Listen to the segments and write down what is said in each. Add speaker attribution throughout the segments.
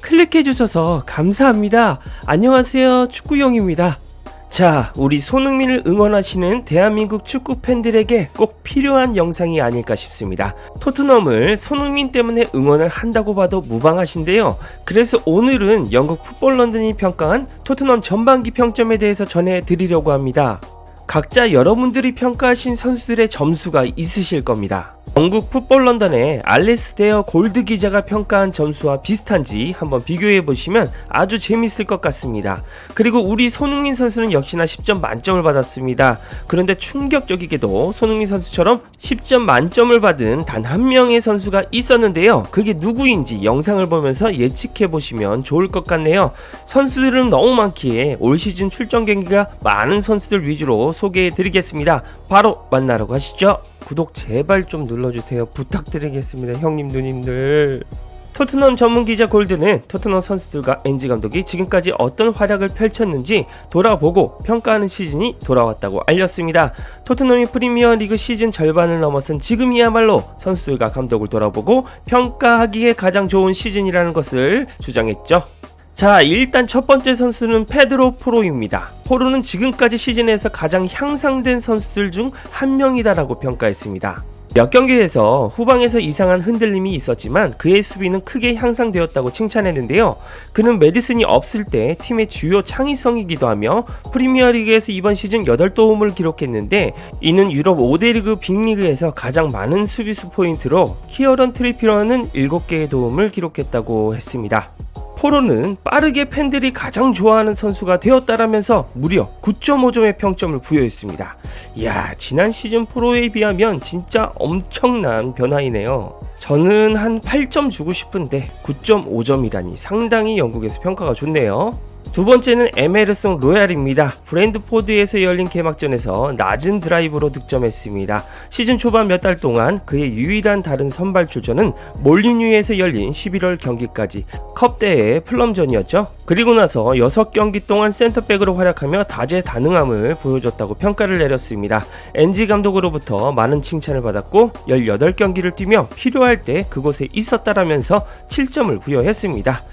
Speaker 1: 클릭해주셔서 감사합니다. 안녕하세요, 축구용입니다. 자, 우리 손흥민을 응원하시는 대한민국 축구 팬들에게 꼭 필요한 영상이 아닐까 싶습니다. 토트넘을 손흥민 때문에 응원을 한다고 봐도 무방하신데요. 그래서 오늘은 영국 풋볼 런던이 평가한 토트넘 전반기 평점에 대해서 전해드리려고 합니다. 각자 여러분들이 평가하신 선수들의 점수가 있으실 겁니다. 영국 풋볼 런던의 알리스테어 골드 기자가 평가한 점수와 비슷한지 한번 비교해보시면 아주 재밌을 것 같습니다. 그리고 우리 손흥민 선수는 역시나 10점 만점을 받았습니다. 그런데 충격적이게도 손흥민 선수처럼 10점 만점을 받은 단 한 명의 선수가 있었는데요. 그게 누구인지 영상을 보면서 예측해보시면 좋을 것 같네요. 선수들은 너무 많기에 올 시즌 출전 경기가 많은 선수들 위주로 소개해드리겠습니다. 바로 만나러 가시죠. 구독 제발 좀 눌러주세요. 부탁드리겠습니다. 형님 누님들. 토트넘 전문기자 골드는 토트넘 선수들과 엔지 감독이 지금까지 어떤 활약을 펼쳤는지 돌아보고 평가하는 시즌이 돌아왔다고 알렸습니다. 토트넘이 프리미어리그 시즌 절반을 넘어선 지금이야말로 선수들과 감독을 돌아보고 평가하기에 가장 좋은 시즌이라는 것을 주장했죠. 자, 일단 첫 번째 선수는 페드로 포로입니다. 포로는 지금까지 시즌에서 가장 향상된 선수들 중 한 명이다라고 평가했습니다. 몇 경기에서 후방에서 이상한 흔들림이 있었지만 그의 수비는 크게 향상되었다고 칭찬했는데요. 그는 메디슨이 없을 때 팀의 주요 창의성이기도 하며 프리미어리그에서 이번 시즌 8도움을 기록했는데 이는 유럽 5대 리그 빅리그에서 가장 많은 수비수 포인트로 키어런 트리피어는 7개의 도움을 기록했다고 했습니다. 포로는 빠르게 팬들이 가장 좋아하는 선수가 되었다라면서 무려 9.5점의 평점을 부여했습니다. 이야, 지난 시즌 포로에 비하면 진짜 엄청난 변화이네요. 저는 한 8점 주고 싶은데 9.5점이라니 상당히 영국에서 평가가 좋네요. 두 번째는 에메르송 로얄입니다. 브랜드포드에서 열린 개막전에서 낮은 드라이브로 득점했습니다. 시즌 초반 몇 달 동안 그의 유일한 다른 선발 출전은 몰리뉴에서 열린 11월 경기까지 컵대회 플럼전이었죠. 그리고 나서 6경기 동안 센터백으로 활약하며 다재다능함을 보여줬다고 평가를 내렸습니다. 엔지 감독으로부터 많은 칭찬을 받았고 18경기를 뛰며 필요할 때 그곳에 있었다라면서 7점을 부여했습니다.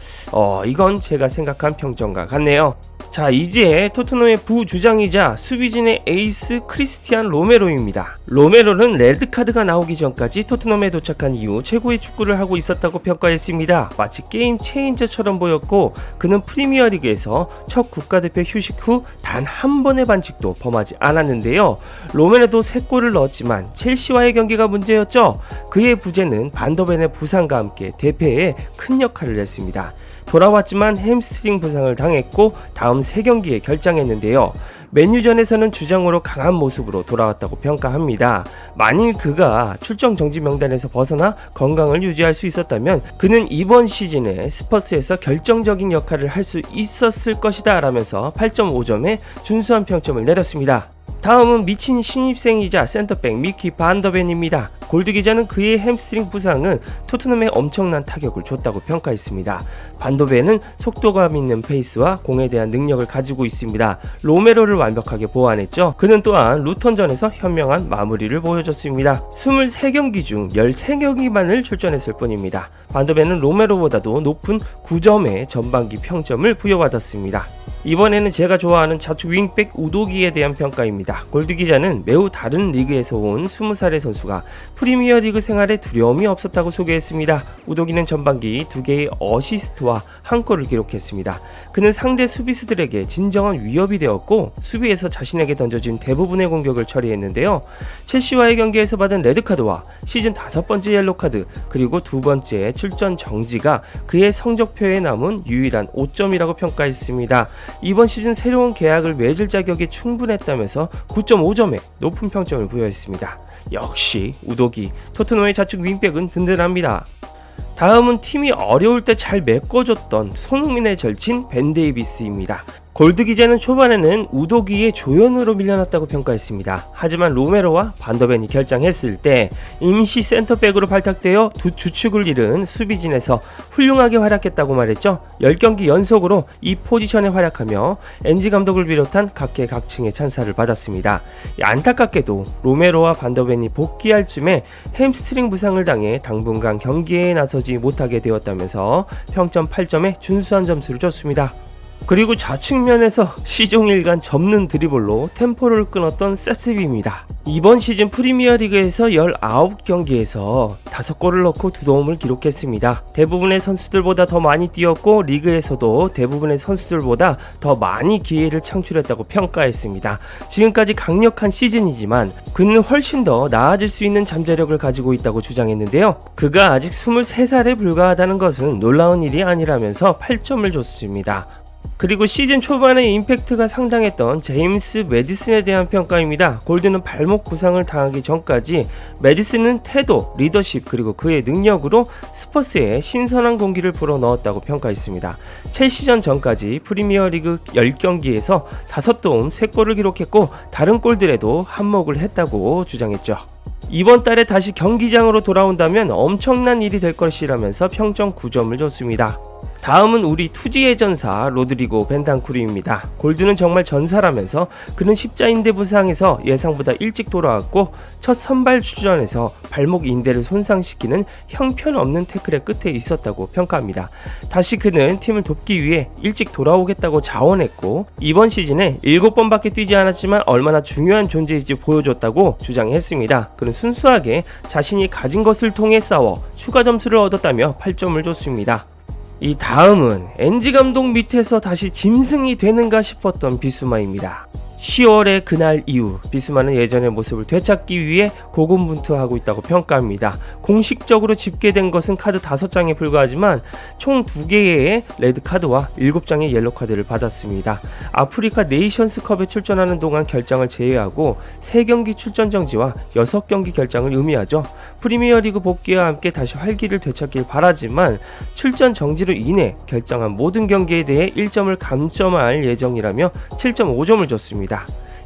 Speaker 1: 이건 제가 생각한 평점과 같네요. 자, 이제 토트넘의 부주장이자 수비진의 에이스 크리스티안 로메로입니다. 로메로는 레드카드가 나오기 전까지 토트넘에 도착한 이후 최고의 축구를 하고 있었다고 평가했습니다. 마치 게임 체인저처럼 보였고 그는 프리미어리그에서 첫 국가대표 휴식 후 단 한 번의 반칙도 범하지 않았는데요. 로메로도 3골을 넣었지만 첼시와의 경기가 문제였죠. 그의 부재는 반더벤의 부상과 함께 대패에 큰 역할을 했습니다. 돌아왔지만 햄스트링 부상을 당했고 다음 3경기에 결장했는데요. 맨유전에서는 주장으로 강한 모습으로 돌아왔다고 평가합니다. 만일 그가 출정 정지 명단에서 벗어나 건강을 유지할 수 있었다면 그는 이번 시즌에 스퍼스에서 결정적인 역할을 할 수 있었을 것이다 라면서 8.5점의 준수한 평점을 내렸습니다. 다음은 미친 신입생이자 센터백 미키 반더벤입니다. 골드 기자는 그의 햄스트링 부상은 토트넘에 엄청난 타격을 줬다고 평가했습니다. 반더벤은 속도감 있는 페이스와 공에 대한 능력을 가지고 있습니다. 로메로를 완벽하게 보완했죠. 그는 또한 루턴전에서 현명한 마무리를 보여줬습니다. 23경기 중 13경기만을 출전했을 뿐입니다. 반더벤은 로메로보다도 높은 9점의 전반기 평점을 부여받았습니다. 이번에는 제가 좋아하는 좌측 윙백 우도기에 대한 평가입니다. 골드 기자는 매우 다른 리그에서 온 20살의 선수가 프리미어리그 생활에 두려움이 없었다고 소개했습니다. 우도기는 전반기 2개의 어시스트와 1골을 기록했습니다. 그는 상대 수비수들에게 진정한 위협이 되었고 수비에서 자신에게 던져진 대부분의 공격을 처리했는데요. 첼시와의 경기에서 받은 레드카드와 시즌 5번째 옐로카드 그리고 2번째 출전 정지가 그의 성적표에 남은 유일한 5점이라고 평가했습니다. 이번 시즌 새로운 계약을 맺을 자격이 충분했다면서 9.5점의 높은 평점을 부여했습니다. 역시 우도기, 토트넘의 좌측 윙백은 든든합니다. 다음은 팀이 어려울 때 잘 메꿔줬던 손흥민의 절친 벤 데이비스입니다. 골드 기자는 초반에는 우도기의 조연으로 밀려났다고 평가했습니다. 하지만 로메로와 반더벤이 결장했을 때 임시 센터백으로 발탁되어 두 주축을 이룬 수비진에서 훌륭하게 활약했다고 말했죠. 10경기 연속으로 이 포지션에 활약하며 엔지 감독을 비롯한 각계각층의 찬사를 받았습니다. 안타깝게도 로메로와 반더벤이 복귀할 쯤에 햄스트링 부상을 당해 당분간 경기에 나서지 못하게 되었다면서 평점 8점에 준수한 점수를 줬습니다. 그리고 좌측면에서 시종일관 접는 드리블로 템포를 끊었던 셉셉입니다. 이번 시즌 프리미어리그에서 19경기에서 5골을 넣고 2도움을 기록했습니다. 대부분의 선수들보다 더 많이 뛰었고 리그에서도 대부분의 선수들보다 더 많이 기회를 창출했다고 평가했습니다. 지금까지 강력한 시즌이지만 그는 훨씬 더 나아질 수 있는 잠재력을 가지고 있다고 주장했는데요. 그가 아직 23살에 불과하다는 것은 놀라운 일이 아니라면서 8점을 줬습니다. 그리고 시즌 초반에 임팩트가 상당했던 제임스 매디슨에 대한 평가입니다. 골드는 발목 부상을 당하기 전까지 매디슨은 태도, 리더십 그리고 그의 능력으로 스퍼스에 신선한 공기를 불어넣었다고 평가했습니다. 첼시전 전까지 프리미어리그 10경기에서 5도움 3골을 기록했고 다른 골들에도 한몫을 했다고 주장했죠. 이번 달에 다시 경기장으로 돌아온다면 엄청난 일이 될 것이라면서 평점 9점을 줬습니다. 다음은 우리 투지의 전사 로드리고 벤탄쿠르입니다. 골드는 정말 전사라면서 그는 십자인대 부상에서 예상보다 일찍 돌아왔고 첫 선발 출전에서 발목 인대를 손상시키는 형편없는 태클의 끝에 있었다고 평가합니다. 다시 그는 팀을 돕기 위해 일찍 돌아오겠다고 자원했고 이번 시즌에 7번밖에 뛰지 않았지만 얼마나 중요한 존재인지 보여줬다고 주장했습니다. 그는 순수하게 자신이 가진 것을 통해 싸워 추가 점수를 얻었다며 8점을 줬습니다. 이 다음은 엔지 감독 밑에서 다시 짐승이 되는가 싶었던 비수마입니다. 10월의 그날 이후 비수마는 예전의 모습을 되찾기 위해 고군분투하고 있다고 평가합니다. 공식적으로 집계된 것은 카드 5장에 불과하지만 총 2개의 레드카드와 7장의 옐로카드를 받았습니다. 아프리카 네이션스컵에 출전하는 동안 결장을 제외하고 3경기 출전 정지와 6경기 결장을 의미하죠. 프리미어리그 복귀와 함께 다시 활기를 되찾길 바라지만 출전 정지로 인해 결장한 모든 경기에 대해 1점을 감점할 예정이라며 7.5점을 줬습니다.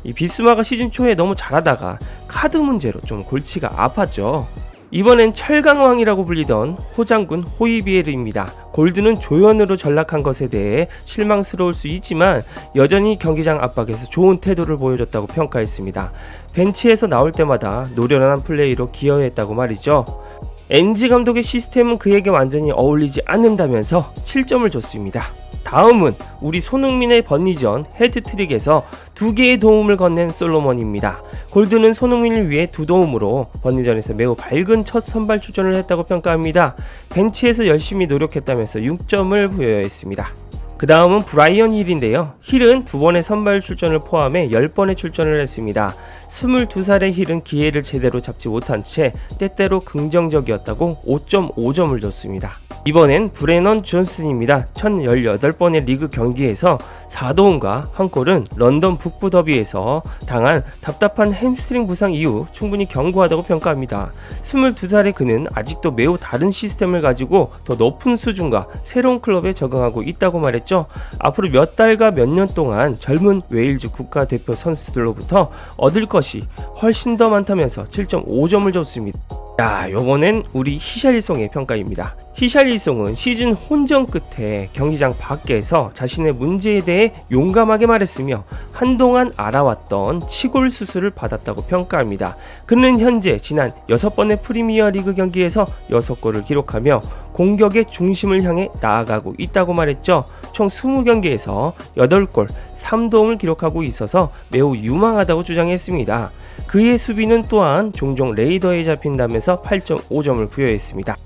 Speaker 1: 이 비스마가 시즌 초에 너무 잘하다가 카드 문제로 좀 골치가 아팠죠. 이번엔 철강왕이라고 불리던 호장군 호이비에르입니다. 골드는 조연으로 전락한 것에 대해 실망스러울 수 있지만 여전히 경기장 압박에서 좋은 태도를 보여줬다고 평가했습니다. 벤치에서 나올 때마다 노련한 플레이로 기여했다고 말이죠. 엔지 감독의 시스템은 그에게 완전히 어울리지 않는다면서 7점을 줬습니다. 다음은 우리 손흥민의 번니전 헤드트릭에서 2개의 도움을 건넨 솔로몬입니다. 골드는 손흥민을 위해 2도움으로 번니전에서 매우 밝은 첫 선발 출전을 했다고 평가합니다. 벤치에서 열심히 노력했다면서 6점을 부여했습니다. 그 다음은 브라이언 힐인데요. 힐은 2번의 선발 출전을 포함해 10번의 출전을 했습니다. 22살의 힐은 기회를 제대로 잡지 못한 채 때때로 긍정적이었다고 5.5점을 줬습니다. 이번엔 브레넌 존슨입니다. 1018번의 리그 경기에서 4도움과 1골은 런던 북부 더비에서 당한 답답한 햄스트링 부상 이후 충분히 견고하다고 평가합니다. 22살의 그는 아직도 매우 다른 시스템을 가지고 더 높은 수준과 새로운 클럽에 적응하고 있다고 말했죠. 앞으로 몇 달과 몇 년 동안 젊은 웨일즈 국가대표 선수들로부터 얻을 것이 훨씬 더 많다면서 7.5점을 줬습니다. 자, 요번엔 우리 히샬리송의 평가입니다. 히샬리송은 시즌 혼전 끝에 경기장 밖에서 자신의 문제에 대해 용감하게 말했으며 한동안 알아왔던 치골 수술을 받았다고 평가합니다. 그는 현재 지난 6번의 프리미어리그 경기에서 6골을 기록하며 공격의 중심을 향해 나아가고 있다고 말했죠. 총 20경기에서 8골, 3도움을 기록하고 있어서 매우 유망하다고 주장했습니다. 그의 수비는 또한 종종 레이더에 잡힌다면서 8.5점을 부여했습니다.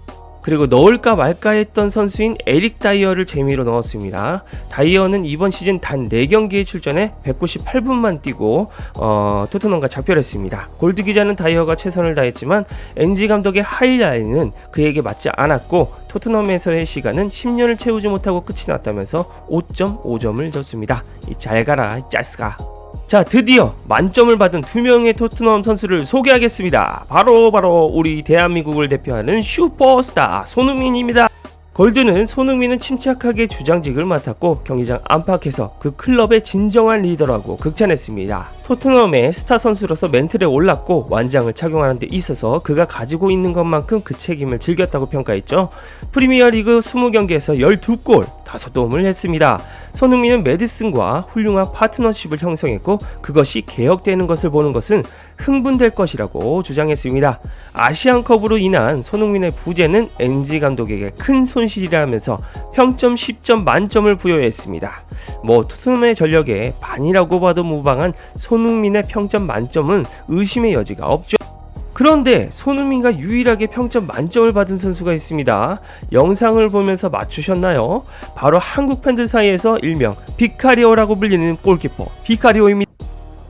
Speaker 1: 그리고 넣을까 말까 했던 선수인 에릭 다이어를 재미로 넣었습니다. 다이어는 이번 시즌 단 4경기에 출전해 198분만 뛰고 토트넘과 작별했습니다. 골드 기자는 다이어가 최선을 다했지만 엔지 감독의 하이라인은 그에게 맞지 않았고 토트넘에서의 시간은 10년을 채우지 못하고 끝이 났다면서 5.5점을 줬습니다. 잘 가라 짜스가. 자, 드디어 만점을 받은 2명의 토트넘 선수를 소개하겠습니다. 바로 우리 대한민국을 대표하는 슈퍼스타 손흥민입니다. 골드는 손흥민은 침착하게 주장직을 맡았고 경기장 안팎에서 그 클럽의 진정한 리더라고 극찬했습니다. 토트넘의 스타 선수로서 멘틀에 올랐고 완장을 착용하는 데 있어서 그가 가지고 있는 것만큼 그 책임을 즐겼다고 평가했죠. 프리미어리그 20경기에서 12골 5도움을 했습니다. 손흥민은 메디슨과 훌륭한 파트너십을 형성했고 그것이 개혁되는 것을 보는 것은 흥분될 것이라고 주장했습니다. 아시안컵으로 인한 손흥민의 부재는 NG 감독에게 큰 손실이라면서 평점 10점 만점을 부여했습니다. 토트넘의 전력에 반이라고 봐도 무방한 손흥민의 평점 만점은 의심의 여지가 없죠. 그런데 손흥민과 유일하게 평점 만점을 받은 선수가 있습니다. 영상을 보면서 맞추셨나요? 바로 한국 팬들 사이에서 일명 비카리오라고 불리는 골키퍼 비카리오입니다.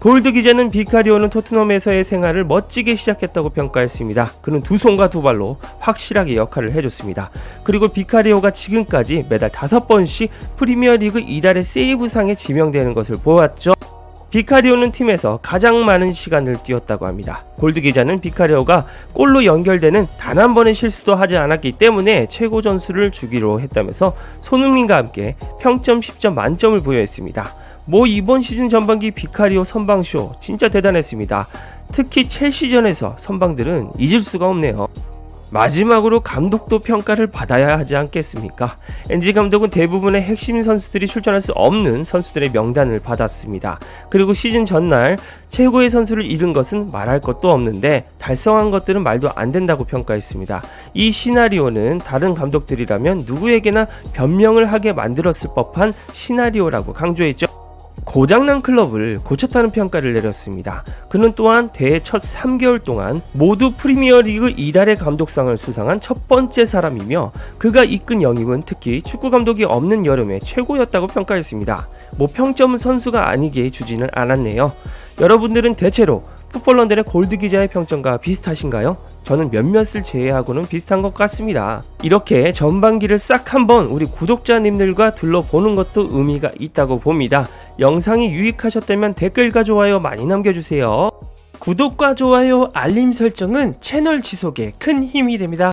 Speaker 1: 골드 기자는 비카리오는 토트넘에서의 생활을 멋지게 시작했다고 평가했습니다. 그는 두 손과 두 발로 확실하게 역할을 해줬습니다. 그리고 비카리오가 지금까지 매달 5번씩 프리미어리그 이달의 세이브상에 지명되는 것을 보았죠. 비카리오는 팀에서 가장 많은 시간을 뛰었다고 합니다. 골드 기자는 비카리오가 골로 연결되는 단 한 번의 실수도 하지 않았기 때문에 최고 점수를 주기로 했다면서 손흥민과 함께 평점 10점 만점을 부여했습니다. 이번 시즌 전반기 비카리오 선방쇼 진짜 대단했습니다. 특히 첼시전에서 선방들은 잊을 수가 없네요. 마지막으로 감독도 평가를 받아야 하지 않겠습니까? NG 감독은 대부분의 핵심 선수들이 출전할 수 없는 선수들의 명단을 받았습니다. 그리고 시즌 전날 최고의 선수를 잃은 것은 말할 것도 없는데 달성한 것들은 말도 안 된다고 평가했습니다. 이 시나리오는 다른 감독들이라면 누구에게나 변명을 하게 만들었을 법한 시나리오라고 강조했죠. 고장난 클럽을 고쳤다는 평가를 내렸습니다. 그는 또한 대회 첫 3개월 동안 모두 프리미어리그 이달의 감독상을 수상한 첫 번째 사람이며 그가 이끈 영입은 특히 축구 감독이 없는 여름에 최고였다고 평가했습니다. 평점은 선수가 아니게 주지는 않았네요. 여러분들은 대체로 풋볼런들의 골드 기자의 평점과 비슷하신가요? 저는 몇몇을 제외하고는 비슷한 것 같습니다. 이렇게 전반기를 싹 한번 우리 구독자님들과 둘러보는 것도 의미가 있다고 봅니다. 영상이 유익하셨다면 댓글과 좋아요 많이 남겨주세요. 구독과 좋아요, 알림 설정은 채널 지속에 큰 힘이 됩니다.